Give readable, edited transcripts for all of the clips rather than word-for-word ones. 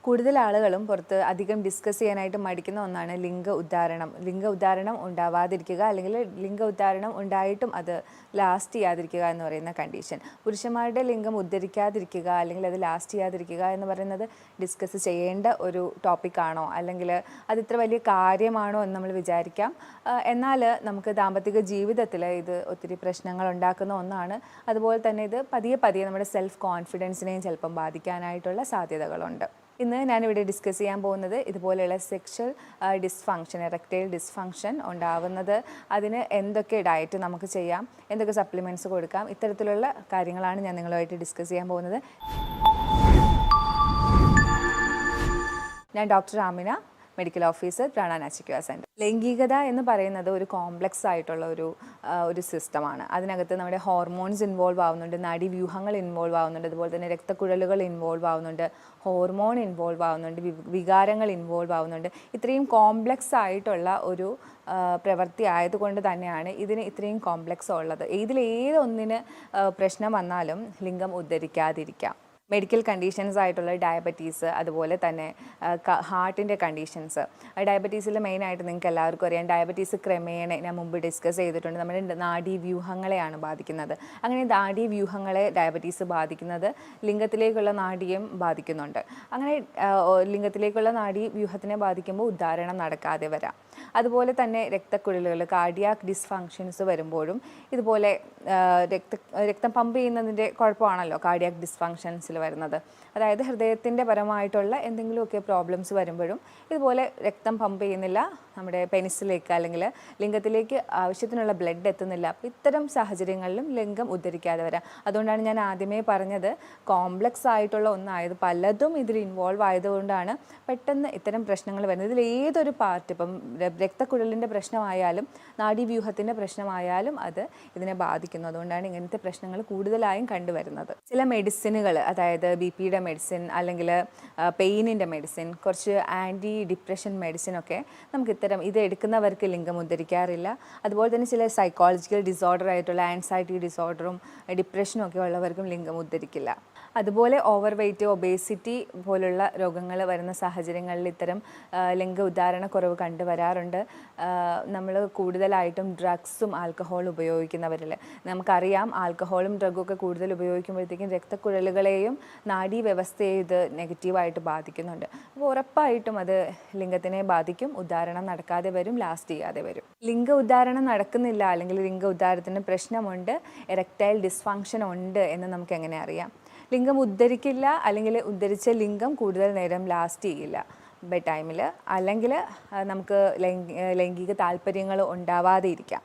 കൂടുതൽ ആളുകളും പുറത്ത് അധികം ഡിസ്കസ് ചെയ്യാനായിട്ട് മടിക്കുന്ന ഒന്നാണ് ലിംഗ ഉദ്ധാരണം. ലിംഗ ഉദ്ധാരണം ഉണ്ടാവാതിരിക്കുക, അല്ലെങ്കിൽ ലിംഗ ഉദ്ധാരണം ഉണ്ടായിട്ടും അത് ലാസ്റ്റ് ചെയ്യാതിരിക്കുക എന്ന് പറയുന്ന കണ്ടീഷൻ. പുരുഷന്മാരുടെ ലിംഗം ഉദ്ധരിക്കാതിരിക്കുക അല്ലെങ്കിൽ അത് ലാസ്റ്റ് ചെയ്യാതിരിക്കുക എന്ന് പറയുന്നത് ഡിസ്കസ് ചെയ്യേണ്ട ഒരു ടോപ്പിക്കാണോ, അല്ലെങ്കിൽ അത് ഇത്ര വലിയ കാര്യമാണോ എന്ന് നമ്മൾ വിചാരിക്കാം. എന്നാൽ നമുക്ക് ദാമ്പത്തിക ജീവിതത്തിൽ ഇത് ഒത്തിരി പ്രശ്നങ്ങൾ ഉണ്ടാക്കുന്ന ഒന്നാണ്. അതുപോലെ തന്നെ ഇത് പതിയെ പതിയെ നമ്മുടെ സെൽഫ് കോൺഫിഡൻസിനെയും ചിലപ്പം ബാധിക്കാനായിട്ടുള്ള സാധ്യതകളുണ്ട്. ഇന്ന് ഞാനിവിടെ ഡിസ്കസ് ചെയ്യാൻ പോകുന്നത് ഇതുപോലെയുള്ള സെക്ഷൽ ഡിസ്ഫങ്ഷൻ, എറക്റ്റൈൽ ഡിസ്ഫങ്ഷൻ ഉണ്ടാവുന്നത് അതിന് എന്തൊക്കെ ഡയറ്റ് നമുക്ക് ചെയ്യാം, എന്തൊക്കെ സപ്ലിമെൻറ്റ്സ് കൊടുക്കാം, ഇത്തരത്തിലുള്ള കാര്യങ്ങളാണ് ഞാൻ നിങ്ങളുമായിട്ട് ഡിസ്കസ് ചെയ്യാൻ പോകുന്നത്. ഞാൻ ഡോക്ടർ ആമിന, മെഡിക്കൽ ഓഫീസർ, പ്രാണ നാച്ചുക്യൂർ സെൻറ്റർ. ലൈംഗികത എന്ന് പറയുന്നത് ഒരു കോംപ്ലക്സ് ആയിട്ടുള്ള ഒരു സിസ്റ്റമാണ്. അതിനകത്ത് നമ്മുടെ ഹോർമോൺസ് ഇൻവോൾവ് ആവുന്നുണ്ട്, നാഡീവ്യൂഹങ്ങൾ ഇൻവോൾവ് ആവുന്നുണ്ട്, അതുപോലെ തന്നെ രക്തക്കുഴലുകൾ ഇൻവോൾവ് ആവുന്നുണ്ട്, ഹോർമോൺ ഇൻവോൾവ് ആവുന്നുണ്ട്, വികാരങ്ങൾ ഇൻവോൾവ് ആവുന്നുണ്ട്. ഇത്രയും കോംപ്ലക്സ് ആയിട്ടുള്ള ഒരു പ്രവൃത്തി ആയതുകൊണ്ട് തന്നെയാണ് ഇതിന് ഇത്രയും കോംപ്ലക്സ് ഉള്ളത്. ഇതിലേതൊന്നിന് പ്രശ്നം വന്നാലും ലിംഗം ഉദ്ധരിക്കാതിരിക്കാം. മെഡിക്കൽ കണ്ടീഷൻസ് ആയിട്ടുള്ള ഡയബറ്റീസ്, അതുപോലെ തന്നെ ഹാർട്ടിൻ്റെ കണ്ടീഷൻസ്. ഡയബറ്റീസിൽ മെയിനായിട്ട് നിങ്ങൾക്ക് എല്ലാവർക്കും അറിയാം, ഡയബറ്റീസ് ക്രമേണ ഞാൻ മുമ്പ് ഡിസ്കസ് ചെയ്തിട്ടുണ്ട്, നമ്മുടെ നാഡീവ്യൂഹങ്ങളെയാണ് ബാധിക്കുന്നത്. അങ്ങനെ നാഡീവ്യൂഹങ്ങളെ ഡയബറ്റീസ് ബാധിക്കുന്നത് ലിംഗത്തിലേക്കുള്ള നാഡിയും ബാധിക്കുന്നുണ്ട്. അങ്ങനെ ലിംഗത്തിലേക്കുള്ള നാഡീവ്യൂഹത്തിനെ ബാധിക്കുമ്പോൾ ഉദ്ധാരണം നടക്കാതെ വരാം. അതുപോലെ തന്നെ രക്തക്കുഴലുകൾ, കാർഡിയാക് ഡിസ്ഫങ്ഷൻസ് വരുമ്പോഴും ഇതുപോലെ രക്തം പമ്പ് ചെയ്യുന്നതിൻ്റെ കുഴപ്പമാണല്ലോ കാർഡിയാക് ഡിസ്ഫങ്ഷൻസിൽ വരുന്നത്. അതായത് ഹൃദയത്തിൻ്റെ പരമായിട്ടുള്ള എന്തെങ്കിലുമൊക്കെ പ്രോബ്ലംസ് വരുമ്പോഴും ഇതുപോലെ രക്തം പമ്പ് ചെയ്യുന്നില്ല നമ്മുടെ പെനിസിലേക്ക്, അല്ലെങ്കിൽ ലിംഗത്തിലേക്ക് ആവശ്യത്തിനുള്ള ബ്ലഡ് എത്തുന്നില്ല. അപ്പോൾ ഇത്തരം സാഹചര്യങ്ങളിലും ലിംഗം ഉദ്ധരിക്കാതെ വരാം. അതുകൊണ്ടാണ് ഞാൻ ആദ്യമേ പറഞ്ഞത് കോംപ്ലക്സ് ആയിട്ടുള്ള ഒന്നായത് പലതും ഇതിൽ ഇൻവോൾവ് ആയതുകൊണ്ടാണ് പെട്ടെന്ന് ഇത്തരം പ്രശ്നങ്ങൾ വരുന്നത്. ഇതിൽ ഏതൊരു പാർട്ട്, ഇപ്പം രക്തക്കുഴലിൻ്റെ പ്രശ്നമായാലും നാഡീവ്യൂഹത്തിൻ്റെ പ്രശ്നമായാലും അത് ഇതിനെ ബാധിക്കുന്നു. അതുകൊണ്ടാണ് ഇങ്ങനത്തെ പ്രശ്നങ്ങൾ കൂടുതലായും കണ്ടുവരുന്നത്. ചില മെഡിസിനുകൾ, അതായത് BP-യുടെ മെഡിസിൻ, അല്ലെങ്കിൽ പെയിനിൻ്റെ മെഡിസിൻ, കുറച്ച് ആൻറ്റി ഡിപ്രഷൻ മെഡിസിനൊക്കെ നമുക്ക് ഇത് എടുക്കുന്നവർക്ക് ലിംഗം ഉദ്ധരിക്കാറില്ല. അതുപോലെ തന്നെ ചില സൈക്കോളജിക്കൽ ഡിസോർഡർ ആയിട്ടുള്ള ആൻസൈറ്റി ഡിസോർഡറും ഡിപ്രഷനും ഒക്കെ ഉള്ളവർക്കും ലിംഗം ഉദ്ധരിക്കില്ല. അതുപോലെ ഓവർ വെയ്റ്റ്, ഒബേസിറ്റി പോലുള്ള രോഗങ്ങൾ വരുന്ന സാഹചര്യങ്ങളിൽ ഇത്തരം ലിംഗ ഉദ്ധാരണക്കുറവ് കണ്ടുവരാറുണ്ട്. നമ്മൾ കൂടുതലായിട്ടും ഡ്രഗ്സും ആൽക്കഹോളും ഉപയോഗിക്കുന്നവരിൽ നമുക്കറിയാം, ആൽക്കഹോളും ഡ്രഗും ഒക്കെ കൂടുതൽ ഉപയോഗിക്കുമ്പോഴത്തേക്കും രക്തക്കുഴലുകളെയും നാഡീവ്യവസ്ഥയെ ഇത് നെഗറ്റീവായിട്ട് ബാധിക്കുന്നുണ്ട്. അപ്പോൾ ഉറപ്പായിട്ടും അത് ലിംഗത്തിനെ ബാധിക്കും, ഉദ്ധാരണം നടക്കാതെ വരും, ലാസ്റ്റ് ചെയ്യാതെ വരും. ലിംഗ ഉദ്ധാരണം നടക്കുന്നില്ല, അല്ലെങ്കിൽ ലിംഗ ഉദ്ധാരത്തിന് പ്രശ്നമുണ്ട്, എറക്റ്റൈൽ ഡിസ്ഫങ്ഷൻ ഉണ്ട് എന്ന് നമുക്ക് എങ്ങനെ അറിയാം? ലിംഗം ഉദ്ധരിക്കില്ല, അല്ലെങ്കിൽ ഉദ്ധരിച്ച ലിംഗം കൂടുതൽ നേരം ലാസ്റ്റ് ചെയ്യില്ല ബെഡ് ടൈമിൽ, അല്ലെങ്കിൽ നമുക്ക് ലൈംഗിക താല്പര്യങ്ങൾ ഉണ്ടാവാതെ ഇരിക്കാം.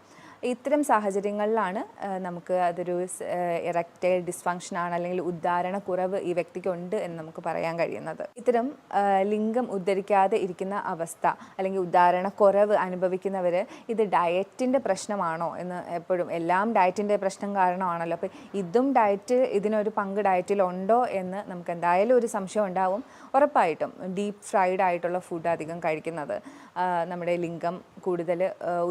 ഇത്തരം സാഹചര്യങ്ങളിലാണ് നമുക്ക് അതൊരു എറക്റ്റൈൽ ഡിസ്ഫങ്ഷനാണ്, അല്ലെങ്കിൽ ഉദ്ധാരണക്കുറവ് ഈ വ്യക്തിക്കുണ്ട് എന്ന് നമുക്ക് പറയാൻ കഴിയുന്നത്. ഇത്തരം ലിംഗം ഉദ്ധരിക്കാതെ ഇരിക്കുന്ന അവസ്ഥ, അല്ലെങ്കിൽ ഉദ്ധാരണക്കുറവ് അനുഭവിക്കുന്നവർ ഇത് ഡയറ്റിൻ്റെ പ്രശ്നമാണോ എന്ന് എപ്പോഴും, എല്ലാം ഡയറ്റിൻ്റെ പ്രശ്നം കാരണമാണല്ലോ, അപ്പോൾ ഇതിനൊരു പങ്ക് ഡയറ്റിലുണ്ടോ എന്ന് നമുക്ക് എന്തായാലും ഒരു സംശയം ഉണ്ടാവും. ഉറപ്പായിട്ടും ഡീപ്പ് ഫ്രൈഡ് ആയിട്ടുള്ള ഫുഡ് അധികം കഴിക്കുന്നത് നമ്മുടെ ലിംഗം കൂടുതൽ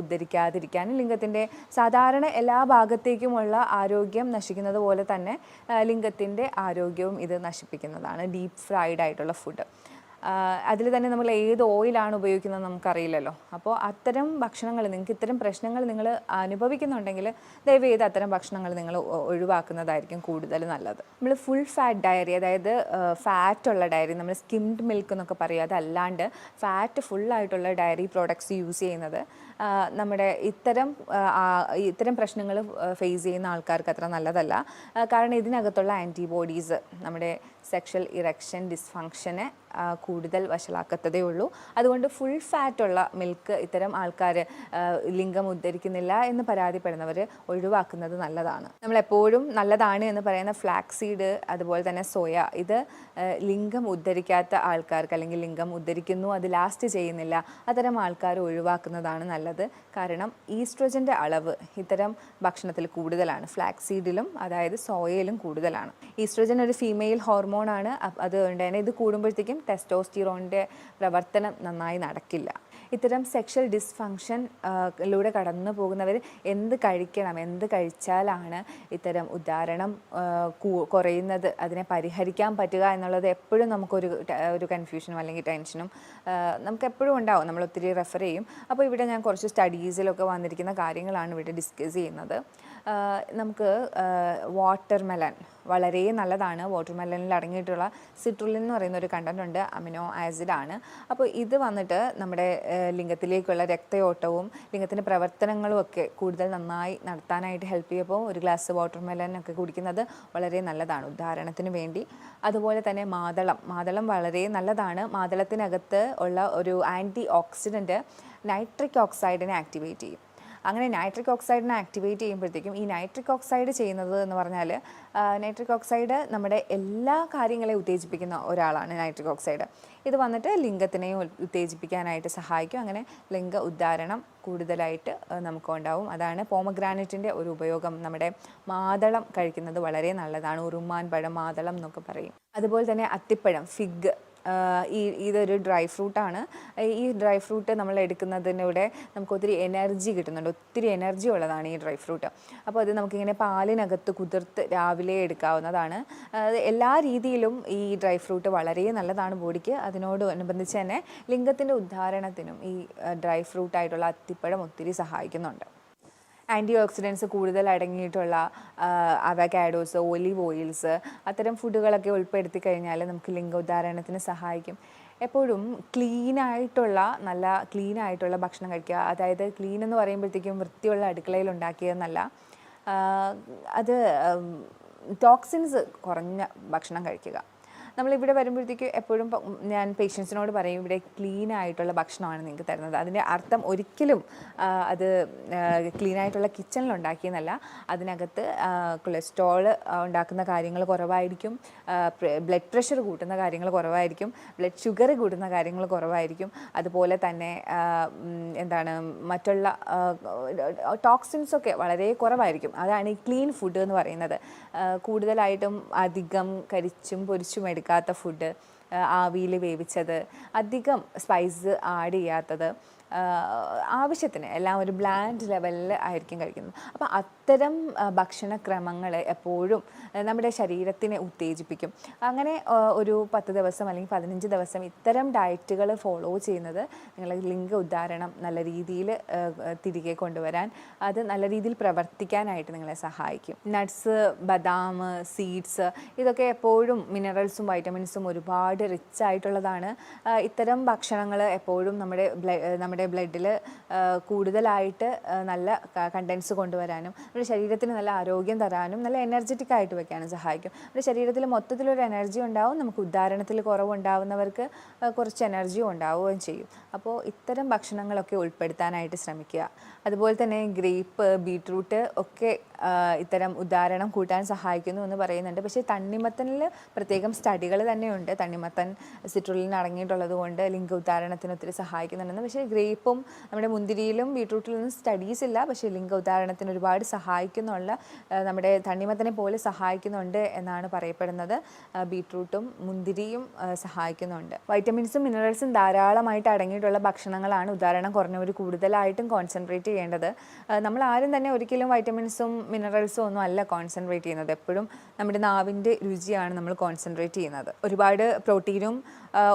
ഉദ്ധരിക്കാതിരിക്കാനും ലിംഗത്തിൻ്റെ സാധാരണ എല്ലാ ഭാഗത്തേക്കുമുള്ള ആരോഗ്യം നശിക്കുന്നത് പോലെ തന്നെ ലിംഗത്തിൻ്റെ ആരോഗ്യവും ഇത് നശിപ്പിക്കുന്നതാണ് ഡീപ്പ് ഫ്രൈഡ് ആയിട്ടുള്ള ഫുഡ്. അതിൽ തന്നെ നമ്മൾ ഏത് ഓയിലാണ് ഉപയോഗിക്കുന്നത് നമുക്കറിയില്ലല്ലോ. അപ്പോൾ അത്തരം ഭക്ഷണങ്ങൾ, നിങ്ങൾക്ക് ഇത്തരം പ്രശ്നങ്ങൾ നിങ്ങൾ അനുഭവിക്കുന്നുണ്ടെങ്കിൽ ദയവ് ചെയ്ത് അത്തരം ഭക്ഷണങ്ങൾ നിങ്ങൾ ഒഴിവാക്കുന്നതായിരിക്കും കൂടുതൽ നല്ലത്. നമ്മൾ ഫുൾ ഫാറ്റ് ഡയറി, അതായത് ഫാറ്റുള്ള ഡയറി, നമ്മൾ സ്കിംഡ് മിൽക്ക് എന്നൊക്കെ പറയും, അതല്ലാണ്ട് ഫാറ്റ് ഫുള്ളായിട്ടുള്ള ഡയറി പ്രോഡക്ട്സ് യൂസ് ചെയ്യുന്നത് നമ്മുടെ ഇത്തരം പ്രശ്നങ്ങൾ ഫേസ് ചെയ്യുന്ന ആൾക്കാർക്ക് അത്ര നല്ലതല്ല. കാരണം ഇതിനകത്തുള്ള ആൻറ്റിബോഡീസ് നമ്മുടെ സെക്ഷൽ ഇറക്ഷൻ ഡിസ്ഫങ്ഷനെ കൂടുതൽ വഷളാക്കത്തതേ ഉള്ളൂ. അതുകൊണ്ട് ഫുൾ ഫാറ്റുള്ള മിൽക്ക് ഇത്തരം ആൾക്കാർ ലിംഗം ഉദ്ധരിക്കുന്നില്ല എന്ന് പരാതിപ്പെടുന്നവർ ഒഴിവാക്കുന്നത് നല്ലതാണ്. നമ്മളെപ്പോഴും നല്ലതാണ് എന്ന് പറയുന്ന ഫ്ലാക്സ് സീഡ്, അതുപോലെ തന്നെ സോയ, ഇത് ലിംഗം ഉദ്ധരിക്കാത്ത ആൾക്കാർക്ക്, അല്ലെങ്കിൽ ലിംഗം ഉദ്ധരിക്കുന്നു അത് ലാസ്റ്റ് ചെയ്യുന്നില്ല, അത്തരം ആൾക്കാർ ഒഴിവാക്കുന്നതാണ് നല്ലത്. കാരണം ഈസ്ട്രോജൻ്റെ അളവ് ഇത്തരം ഭക്ഷണത്തിൽ കൂടുതലാണ്, ഫ്ലാക്സ് സീഡിലും അതായത് സോയയിലും കൂടുതലാണ്. ഈസ്ട്രോജൻ ഒരു ഫീമെയിൽ ഹോർമോൺ ഹോർമോണാണ്. അതുകൊണ്ട് തന്നെ ഇത് കൂടുമ്പോഴത്തേക്കും ടെസ്റ്റോസ്റ്റിറോണിൻ്റെ പ്രവർത്തനം നന്നായി നടക്കില്ല. ഇത്തരം സെക്ഷൽ ഡിസ്ഫങ്ഷൻ ലൂടെ കടന്നു പോകുന്നവർ എന്ത് കഴിക്കണം, എന്ത് കഴിച്ചാലാണ് ഇത്തരം ഉദാഹരണം കുറയുന്നത്, അതിനെ പരിഹരിക്കാൻ പറ്റുക എന്നുള്ളത് എപ്പോഴും നമുക്കൊരു കൺഫ്യൂഷനും അല്ലെങ്കിൽ ടെൻഷനും നമുക്ക് എപ്പോഴും ഉണ്ടാവും. നമ്മൾ ഒത്തിരി റെഫർ ചെയ്യും. അപ്പോൾ ഇവിടെ ഞാൻ കുറച്ച് സ്റ്റഡീസിലൊക്കെ വന്നിരിക്കുന്ന കാര്യങ്ങളാണ് ഇവിടെ ഡിസ്കസ് ചെയ്യുന്നത്. നമുക്ക് വാട്ടർമെലൺ വളരെ നല്ലതാണ്. വാട്ടർമെലണിൽ അടങ്ങിയിട്ടുള്ള സിട്രുലിൻ എന്ന് പറയുന്ന ഒരു കണ്ടന്റ് ഉണ്ട്, അമിനോ ആസിഡാണ്. അപ്പോൾ ഇത് വന്നിട്ട് നമ്മുടെ ലിംഗത്തിലേക്കുള്ള രക്തയോട്ടവും ലിംഗത്തിൻ്റെ പ്രവർത്തനങ്ങളും ഒക്കെ കൂടുതൽ നന്നായി നടത്താനായിട്ട് ഹെൽപ്പ് ചെയ്യുമ്പോൾ ഒരു ഗ്ലാസ് വാട്ടർമെലൺ ഒക്കെ കുടിക്കുന്നത് വളരെ നല്ലതാണ് ഉദാഹരണത്തിന് വേണ്ടി. അതുപോലെ തന്നെ മാതളം വളരെ നല്ലതാണ്. മാതളത്തിനകത്ത് ഉള്ള ഒരു ആൻറ്റി ഓക്സിഡൻറ്റ് നൈട്രിക് ഓക്സൈഡിനെ ആക്ടിവേറ്റ് ചെയ്യും. അങ്ങനെ നൈട്രിക് ഓക്സൈഡിനെ ആക്ടിവേറ്റ് ചെയ്യുമ്പോഴത്തേക്കും ഈ നൈട്രിക് ഓക്സൈഡ് ചെയ്യുന്നത് എന്ന് പറഞ്ഞാൽ നൈട്രിക് ഓക്സൈഡ് നമ്മുടെ എല്ലാ കാര്യങ്ങളെയും ഉത്തേജിപ്പിക്കുന്ന ഒരാളാണ് നൈട്രിക് ഓക്സൈഡ്. ഇത് വന്നിട്ട് ലിംഗത്തിനെയും ഉത്തേജിപ്പിക്കാനായിട്ട് സഹായിക്കും. അങ്ങനെ ലിംഗ ഉദ്ധാരണം കൂടുതലായിട്ട് നമുക്ക് ഉണ്ടാവും. അതാണ് പോമഗ്രാനൈറ്റിൻ്റെ ഒരു ഉപയോഗം. നമ്മുടെ മാതളം കഴിക്കുന്നത് വളരെ നല്ലതാണ്. ഉറുമാൻ പഴം, മാതളം എന്നൊക്കെ പറയും. അതുപോലെ തന്നെ അത്തിപ്പഴം, ഫിഗ്, ഇതൊരു ഡ്രൈ ഫ്രൂട്ടാണ്. ഈ ഡ്രൈ ഫ്രൂട്ട് നമ്മൾ എടുക്കുന്നതിലൂടെ നമുക്ക് ഒത്തിരി എനർജി കിട്ടുന്നുണ്ട്. ഒത്തിരി എനർജി ഉള്ളതാണ് ഈ ഡ്രൈ ഫ്രൂട്ട്. അപ്പോൾ അത് നമുക്കിങ്ങനെ പാലിനകത്ത് കുതിർത്ത് രാവിലെ എടുക്കാവുന്നതാണ്. എല്ലാ രീതിയിലും ഈ ഡ്രൈ ഫ്രൂട്ട് വളരെ നല്ലതാണ് ബോഡിക്ക്. അതിനോടനുബന്ധിച്ച് തന്നെ ലിംഗത്തിൻ്റെ ഉദ്ധാരണത്തിനും ഈ ഡ്രൈ ഫ്രൂട്ടായിട്ടുള്ള അത്തിപ്പഴം ഒത്തിരി സഹായിക്കുന്നുണ്ട്. ആൻറ്റി ഓക്സിഡൻസ് കൂടുതൽ അടങ്ങിയിട്ടുള്ള അവക്കാഡോസ്, ഒലിവ് ഓയിൽസ്, അത്തരം ഫുഡുകളൊക്കെ ഉൾപ്പെടുത്തി കഴിഞ്ഞാൽ നമുക്ക് ലിംഗോദ്ധാരണത്തിന് സഹായിക്കും. എപ്പോഴും നല്ല ക്ലീനായിട്ടുള്ള ഭക്ഷണം കഴിക്കുക. അതായത് ക്ലീൻ എന്ന് പറയുമ്പോഴത്തേക്കും വൃത്തിയുള്ള അടുക്കളയിൽ ഉണ്ടാക്കിയതെന്നല്ല, അത് ടോക്സിൻസ് കുറഞ്ഞ ഭക്ഷണം കഴിക്കുക. നമ്മളിവിടെ വരുമ്പോഴത്തേക്ക് എപ്പോഴും ഞാൻ പേഷ്യൻസിനോട് പറയും, ഇവിടെ ക്ലീൻ ആയിട്ടുള്ള ഭക്ഷണമാണ് നിങ്ങൾക്ക് തരുന്നത്. അതിൻ്റെ അർത്ഥം ഒരിക്കലും അത് ക്ലീൻ ആയിട്ടുള്ള കിച്ചണിൽ ഉണ്ടാക്കിയെന്നല്ല. അതിനകത്ത് കൊളസ്ട്രോൾ ഉണ്ടാക്കുന്ന കാര്യങ്ങൾ കുറവായിരിക്കും, ബ്ലഡ് പ്രഷർ കൂട്ടുന്ന കാര്യങ്ങൾ കുറവായിരിക്കും, ബ്ലഡ് ഷുഗർ കൂട്ടുന്ന കാര്യങ്ങൾ കുറവായിരിക്കും. അതുപോലെ തന്നെ മറ്റുള്ള ടോക്സിൻസൊക്കെ വളരെ കുറവായിരിക്കും. അതാണ് ഈ ക്ലീൻ ഫുഡ് എന്ന് പറയുന്നത്. കൂടുതലായിട്ടും അധികം കരിച്ചും പൊരിച്ചും എടുക്കാത്ത ഫുഡ്, ആവിയിൽ വേവിച്ചത്, അധികം സ്പൈസ് ആഡ് ചെയ്യാത്തത്, ആവശ്യത്തിന് എല്ലാം ഒരു ബ്ലാൻഡ് ലെവലിൽ ആയിരിക്കും കഴിക്കുന്നത്. അപ്പോൾ അത്തരം ഭക്ഷണക്രമങ്ങൾ എപ്പോഴും നമ്മുടെ ശരീരത്തിനെ ഉത്തേജിപ്പിക്കും. അങ്ങനെ ഒരു 10 ദിവസം അല്ലെങ്കിൽ 15 ദിവസം ഇത്തരം ഡയറ്റുകൾ ഫോളോ ചെയ്യുന്നത് നിങ്ങളുടെ ലിംഗ ഉദ്ധാരണം നല്ല രീതിയിൽ തിരികെ കൊണ്ടുവരാൻ, അത് നല്ല രീതിയിൽ പ്രവർത്തിക്കാനായിട്ട് നിങ്ങളെ സഹായിക്കും. നട്ട്സ്, ബദാം, സീഡ്സ്, ഇതൊക്കെ എപ്പോഴും മിനറൽസും വൈറ്റമിൻസും ഒരുപാട് റിച്ച് ആയിട്ടുള്ളതാണ്. ഇത്തരം ഭക്ഷണങ്ങൾ എപ്പോഴും നമ്മുടെ ബ്ലഡിൽ കൂടുതലായിട്ട് നല്ല കണ്ടൻസ് കൊണ്ടുവരാനും നമ്മുടെ ശരീരത്തിന് നല്ല ആരോഗ്യം തരാനും നല്ല എനർജറ്റിക് ആയിട്ട് വയ്ക്കാനും സഹായിക്കും. നമ്മുടെ ശരീരത്തിൽ മൊത്തത്തിലൊരു എനർജി ഉണ്ടാവും. നമുക്ക് ഉദ്ധാരണത്തിൽ കുറവുണ്ടാവുന്നവർക്ക് കുറച്ച് എനർജിയും ഉണ്ടാവുകയും ചെയ്യും. അപ്പോൾ ഇത്തരം ഭക്ഷണങ്ങളൊക്കെ ഉൾപ്പെടുത്താനായിട്ട് ശ്രമിക്കുക. അതുപോലെ തന്നെ ഗ്രേപ്പ്, ബീട്രൂട്ട് ഒക്കെ ഇത്തരം ഉദ്ധാരണം കൂട്ടാൻ സഹായിക്കുന്നു എന്ന് പറയുന്നുണ്ട്. പക്ഷേ തണ്ണിമത്തനിൽ പ്രത്യേകം സ്റ്റഡികൾ തന്നെയുണ്ട്. തണ്ണിമത്തൻ സിട്രുലിൻ അടങ്ങിയിട്ടുള്ളത് കൊണ്ട് ലിംഗ ഉദ്ധാരണത്തിന് ഒത്തിരി സഹായിക്കുന്നുണ്ടെന്ന്. പക്ഷേ ഗ്രേപ്പും നമ്മുടെ മുന്തിരിയിലും ബീട്രൂട്ടിലൊന്നും സ്റ്റഡീസ് ഇല്ല. പക്ഷേ ലിംഗ ഉദ്ധാരണത്തിന് ഒരുപാട് സഹായിക്കുന്നുള്ള, നമ്മുടെ തണ്ണിമത്തനെ പോലെ സഹായിക്കുന്നുണ്ട് എന്നാണ് പറയപ്പെടുന്നത്. ബീട്രൂട്ടും മുന്തിരിയും സഹായിക്കുന്നുണ്ട്. വൈറ്റമിൻസും മിനറൽസും ധാരാളമായിട്ട് അടങ്ങിയിട്ടുള്ള ഭക്ഷണങ്ങളാണ് ഉദാഹരണം കുറഞ്ഞവർ കൂടുതലായിട്ടും കോൺസെൻട്രേറ്റ് ചെയ്യേണ്ടത്. നമ്മൾ ആരും തന്നെ ഒരിക്കലും വൈറ്റമിൻസും മിനറൽസും ഒന്നും അല്ല കോൺസെൻട്രേറ്റ് ചെയ്യുന്നത്. എപ്പോഴും നമ്മുടെ നാവിൻ്റെ രുചിയാണ് നമ്മൾ കോൺസെൻട്രേറ്റ് ചെയ്യുന്നത്. ഒരുപാട് പ്രോട്ടീനും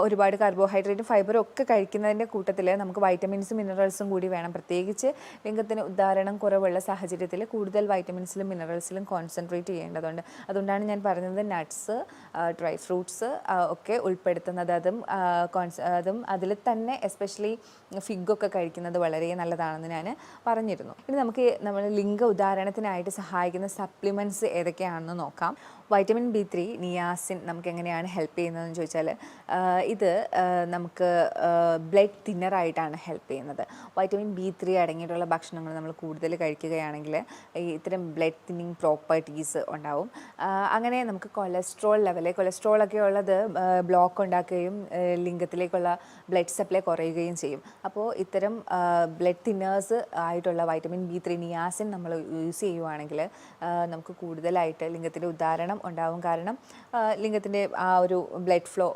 ഒരുപാട് കാർബോഹൈഡ്രേറ്റും ഫൈബറും ഒക്കെ കഴിക്കുന്നതിൻ്റെ കൂട്ടത്തിൽ നമുക്ക് വൈറ്റമിൻസും മിനറൽസും കൂടി വേണം. പ്രത്യേകിച്ച് ലിംഗത്തിന് ഉദ്ധാരണം കുറവുള്ള സാഹചര്യത്തിൽ കൂടുതൽ വൈറ്റമിൻസിലും മിനറൽസിലും കോൺസെൻട്രേറ്റ് ചെയ്യേണ്ടതുണ്ട്. അതുകൊണ്ടാണ് ഞാൻ പറഞ്ഞത് നട്ട്സ്, ഡ്രൈ ഫ്രൂട്ട്സ് ഒക്കെ ഉൾപ്പെടുത്തുന്നത്. അതും അതിൽ തന്നെ എസ്പെഷ്യലി ഫിഗൊക്കെ കഴിക്കുന്നത് വളരെ നല്ലതാണെന്ന് ഞാൻ പറഞ്ഞിരുന്നു. ഇനി നമുക്ക് നമ്മൾ ലിംഗ ഉദ്ധാരണത്തിനായിട്ട് സഹായിക്കുന്ന സപ്ലിമെൻറ്റ്സ് ഏതൊക്കെയാണെന്ന് നോക്കാം. വൈറ്റമിൻ B3, നിയാസിൻ നമുക്ക് എങ്ങനെയാണ് ഹെൽപ്പ് ചെയ്യുന്നതെന്ന് ചോദിച്ചാൽ, ഇത് നമുക്ക് ബ്ലഡ് തിന്നറായിട്ടാണ് ഹെൽപ്പ് ചെയ്യുന്നത്. വൈറ്റമിൻ B3 അടങ്ങിയിട്ടുള്ള ഭക്ഷണങ്ങൾ നമ്മൾ കൂടുതൽ കഴിക്കുകയാണെങ്കിൽ ഇത്തരം ബ്ലഡ് തിന്നിങ് പ്രോപ്പർട്ടീസ് ഉണ്ടാവും. അങ്ങനെ നമുക്ക് കൊളസ്ട്രോളൊക്കെ ഉള്ളത് ബ്ലോക്ക് ഉണ്ടാക്കുകയും ലിംഗത്തിലേക്കുള്ള ബ്ലഡ് സപ്ലൈ കുറയുകയും ചെയ്യും. അപ്പോൾ ഇത്തരം ബ്ലഡ് തിന്നേഴ്സ് ആയിട്ടുള്ള വൈറ്റമിൻ B3, നിയാസിൻ നമ്മൾ യൂസ് ചെയ്യുവാണെങ്കിൽ നമുക്ക് കൂടുതലായിട്ട് ലിംഗത്തിൻ്റെ ഉദ്ധാരണം ഉണ്ടാവും. കാരണം ലിംഗത്തിൻ്റെ ആ ഒരു ബ്ലഡ് ഫ്ലോ,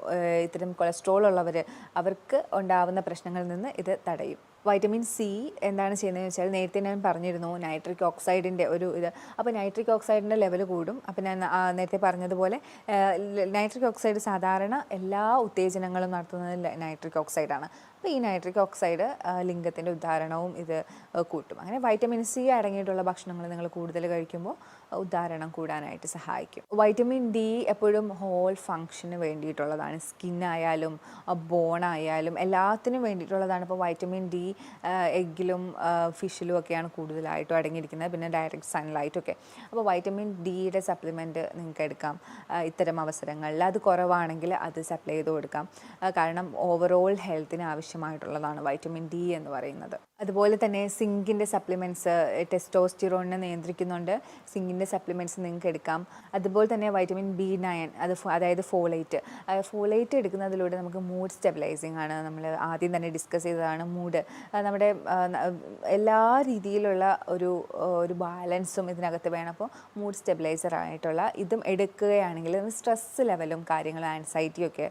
ഇത്തരം കൊളസ്ട്രോൾ ഉള്ളവർ അവർക്ക് ഉണ്ടാവുന്ന പ്രശ്നങ്ങളിൽ നിന്ന് ഇത് തടയും. വൈറ്റമിൻ സി എന്താണ് ചെയ്യുന്നതെന്ന് വെച്ചാൽ, നേരത്തെ ഞാൻ പറഞ്ഞിരുന്നു നൈട്രിക് ഓക്സൈഡിൻ്റെ ഒരു ഇത്. അപ്പോൾ നൈട്രിക് ഓക്സൈഡിൻ്റെ ലെവൽ കൂടും. അപ്പോൾ ഞാൻ നേരത്തെ പറഞ്ഞതുപോലെ നൈട്രിക് ഓക്സൈഡ് സാധാരണ എല്ലാ ഉത്തേജനങ്ങളും നടത്തുന്നത് നൈട്രിക് ഓക്സൈഡാണ്. അപ്പോൾ ഈ നൈട്രിക് ഓക്സൈഡ് ലിംഗത്തിൻ്റെ ഉദ്ധാരണവും ഇത് കൂട്ടും. അങ്ങനെ വൈറ്റമിൻ സി അടങ്ങിയിട്ടുള്ള ഭക്ഷണങ്ങൾ നിങ്ങൾ കൂടുതൽ കഴിക്കുമ്പോൾ ഉദ്ധാരണം കൂടാനായിട്ട് സഹായിക്കും. വൈറ്റമിൻ ഡി എപ്പോഴും ഹോൾ ഫങ്ഷന് വേണ്ടിയിട്ടുള്ളതാണ്. സ്കിന്നായാലും ബോണായാലും എല്ലാത്തിനും വേണ്ടിയിട്ടുള്ളതാണ്. ഇപ്പോൾ വൈറ്റമിൻ ഡി എഗ്ഗിലും ഫിഷിലും ഒക്കെയാണ് കൂടുതലായിട്ടും അടങ്ങിയിരിക്കുന്നത്, പിന്നെ ഡയറക്റ്റ് സൺലൈറ്റൊക്കെ. അപ്പോൾ വൈറ്റമിൻ ഡിയുടെ സപ്ലിമെൻറ്റ് നിങ്ങൾക്ക് എടുക്കാം ഇത്തരം അവസരങ്ങളിൽ. അത് കുറവാണെങ്കിൽ അത് സപ്ലൈ ചെയ്ത് കൊടുക്കാം. കാരണം ഓവറോൾ ഹെൽത്തിന് ആവശ്യമായിട്ടുള്ളതാണ് വൈറ്റമിൻ ഡി എന്ന് പറയുന്നത്. അതുപോലെ തന്നെ സിങ്കിൻ്റെ സപ്ലിമെൻറ്റ്സ് ടെസ്റ്റോസ്റ്റിറോണിനെ നിയന്ത്രിക്കുന്നുണ്ട്. സിങ്കിൻ്റെ സപ്ലിമെൻറ്റ്സ് നിങ്ങൾക്ക് എടുക്കാം. അതുപോലെ തന്നെ വൈറ്റമിൻ B9 അതായത് ഫോളേറ്റ് എടുക്കുന്നതിലൂടെ നമുക്ക് മൂഡ് സ്റ്റെബിലൈസിങ് ആണ്. നമ്മൾ ആദ്യം തന്നെ ഡിസ്കസ് ചെയ്തതാണ് മൂഡ്. നമ്മുടെ എല്ലാ രീതിയിലുള്ള ഒരു ബാലൻസും ഇതിനകത്ത് വേണം. അപ്പോൾ മൂഡ് സ്റ്റെബിലൈസർ ആയിട്ടുള്ള ഇതും എടുക്കുകയാണെങ്കിൽ സ്ട്രെസ് ലെവലും കാര്യങ്ങളും ആൻസൈറ്റിയൊക്കെ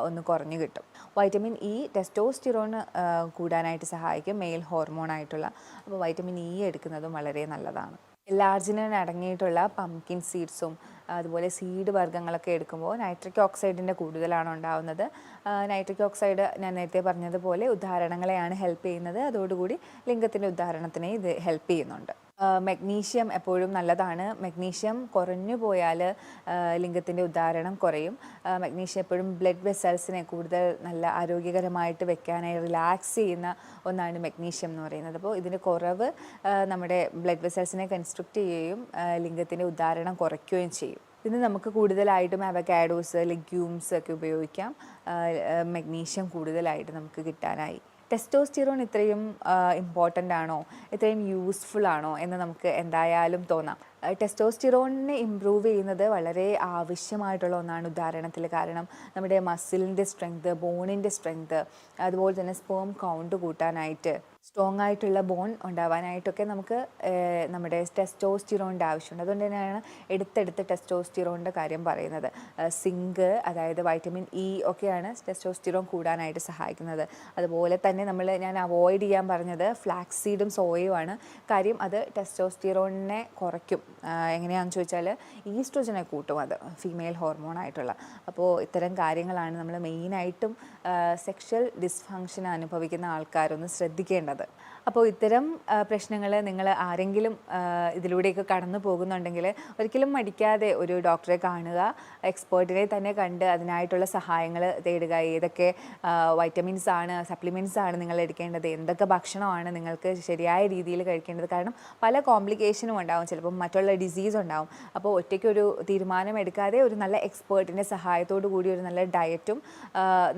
ഒന്ന് കുറഞ്ഞു കിട്ടും. വൈറ്റമിൻ ഇ ടെസ്റ്റോസ്റ്റിറോൺ കൂടാനായിട്ട് സഹായിക്കും, മെയിൽ ഹോർമോൺ ആയിട്ടുള്ള. അപ്പോൾ വൈറ്റമിൻ ഇ എടുക്കുന്നതും വളരെ നല്ലതാണ്. ലാർജിനിൻ അടങ്ങിയിട്ടുള്ള പംകിൻ സീഡ്സും അതുപോലെ സീഡ് വർഗ്ഗങ്ങളൊക്കെ എടുക്കുമ്പോൾ നൈട്രിക് ഓക്സൈഡിൻ്റെ കൂടുതലാണ് ഉണ്ടാകുന്നത്. നൈട്രിക് ഓക്സൈഡ് ഞാൻ നേരത്തെ പറഞ്ഞതുപോലെ ഉദ്ധാരണങ്ങളെയാണ് ഹെൽപ്പ് ചെയ്യുന്നത്. അതോടുകൂടി ലിംഗത്തിൻ്റെ ഉദ്ധാരണത്തിനെ ഇത് ഹെൽപ്പ് ചെയ്യുന്നുണ്ട്. മഗ്നീഷ്യം എപ്പോഴും നല്ലതാണ്. മഗ്നീഷ്യം കുറഞ്ഞു പോയാൽ ലിംഗത്തിൻ്റെ ഉദ്ധാരണം കുറയും. മഗ്നീഷ്യം എപ്പോഴും ബ്ലഡ് വെസൽസിനെ കൂടുതൽ നല്ല ആരോഗ്യകരമായിട്ട് വെക്കാനായി റിലാക്സ് ചെയ്യുന്ന ഒന്നാണ് മഗ്നീഷ്യം എന്ന് പറയുന്നത്. അപ്പോൾ ഇതിൻ്റെ കുറവ് നമ്മുടെ ബ്ലഡ് വെസൽസിനെ കൺസ്ട്രക്റ്റ് ചെയ്യുകയും ലിംഗത്തിൻ്റെ ഉദ്ധാരണം കുറയ്ക്കുകയും ചെയ്യും. ഇത് നമുക്ക് കൂടുതലായിട്ടും അവക്കാഡോസ്, ലെഗ്യൂംസ് ഒക്കെ ഉപയോഗിക്കാം മഗ്നീഷ്യം കൂടുതലായിട്ട് നമുക്ക് കിട്ടാനായി. ടെസ്റ്റോസ്റ്റിറോൺ ഇത്രയും ഇമ്പോർട്ടൻ്റ് ആണോ, ഇത്രയും യൂസ്ഫുൾ ആണോ എന്ന് നമുക്ക് എന്തായാലും തോന്നാം. ടെസ്റ്റോസ്റ്റിറോണിനെ ഇമ്പ്രൂവ് ചെയ്യുന്നത് വളരെ ആവശ്യമായിട്ടുള്ള ഒന്നാണ് ഉദാഹരണത്തിൽ. കാരണം നമ്മുടെ മസിലിൻ്റെ സ്ട്രെങ്ത്, ബോണിൻ്റെ സ്ട്രെങ്ത്, അതുപോലെ തന്നെ സ്പേം കൗണ്ട് കൂട്ടാനായിട്ട്, സ്ട്രോങ് ആയിട്ടുള്ള ബോൺ ഉണ്ടാവാനായിട്ടൊക്കെ നമുക്ക് നമ്മുടെ ടെസ്റ്റോസ്റ്റിറോണിൻ്റെ ആവശ്യമുണ്ട്. അതുകൊണ്ട് തന്നെയാണ് എടുത്തെടുത്ത് ടെസ്റ്റോസ്റ്റിറോണിൻ്റെ കാര്യം പറയുന്നത്. സിങ്ക്, അതായത് വൈറ്റമിൻ ഇ ഒക്കെയാണ് ടെസ്റ്റോസ്റ്റിറോൺ കൂടാനായിട്ട് സഹായിക്കുന്നത്. അതുപോലെ തന്നെ ഞാൻ അവോയ്ഡ് ചെയ്യാൻ പറഞ്ഞത് ഫ്ലാക്സ് സീഡും സോയയുമാണ്. കാര്യം അത് ടെസ്റ്റോസ്റ്റിറോണിനെ കുറയ്ക്കും. എങ്ങനെയാണെന്ന് ചോദിച്ചാൽ ഈസ്ട്രോജനെ കൂട്ടും, അത് ഫീമെയിൽ ഹോർമോൺ ആയിട്ടുള്ള. അപ്പോൾ ഇത്തരം കാര്യങ്ങളാണ് നമ്മൾ മെയിനായിട്ടും സെക്ഷൽ ഡിസ്ഫങ്ഷൻ അനുഭവിക്കുന്ന ആൾക്കാരൊന്ന് ശ്രദ്ധിക്കേണ്ടത്. അപ്പോൾ ഇത്തരം പ്രശ്നങ്ങൾ നിങ്ങൾ ആരെങ്കിലും ഇതിലൂടെയൊക്കെ കടന്നു പോകുന്നുണ്ടെങ്കിൽ ഒരിക്കലും മടിക്കാതെ ഒരു ഡോക്ടറെ കാണുക, എക്സ്പേർട്ടിനെ തന്നെ കണ്ട് അതിനായിട്ടുള്ള സഹായങ്ങൾ തേടുക. ഏതൊക്കെ വൈറ്റമിൻസ് ആണ്, സപ്ലിമെൻറ്റ്സ് ആണ് നിങ്ങൾ എടുക്കേണ്ടത്, എന്തൊക്കെ ഭക്ഷണമാണ് നിങ്ങൾക്ക് ശരിയായ രീതിയിൽ കഴിക്കേണ്ടത്. കാരണം പല കോംപ്ലിക്കേഷനും ഉണ്ടാവും, ചിലപ്പോൾ മറ്റുള്ള ഡിസീസ് ഉണ്ടാവും. അപ്പോൾ ഒറ്റയ്ക്കൊരു തീരുമാനം എടുക്കാതെ ഒരു നല്ല എക്സ്പേർട്ടിൻ്റെ സഹായത്തോടു കൂടി ഒരു നല്ല ഡയറ്റും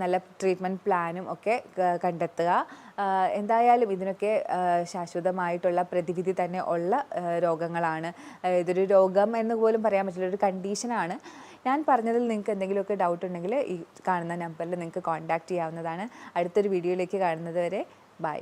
നല്ല ട്രീറ്റ്മെൻറ്റ് പ്ലാനും ഒക്കെ കണ്ടെത്തുക. എന്തായാലും ഇതിനൊക്കെ ശാശ്വതമായിട്ടുള്ള പ്രതിവിധി തന്നെ ഉള്ള രോഗങ്ങളാണ്. ഇതൊരു രോഗം എന്ന് പോലും പറയാൻ പറ്റില്ല, ഒരു കണ്ടീഷനാണ്. ഞാൻ പറഞ്ഞതിൽ നിങ്ങൾക്ക് എന്തെങ്കിലുമൊക്കെ ഡൗട്ട് ഉണ്ടെങ്കിൽ ഈ കാണുന്ന നമ്പറിൽ നിങ്ങൾക്ക് കോൺടാക്റ്റ് ചെയ്യാവുന്നതാണ്. അടുത്തൊരു വീഡിയോയിലേക്ക് കാണുന്നത് വരെ ബൈ.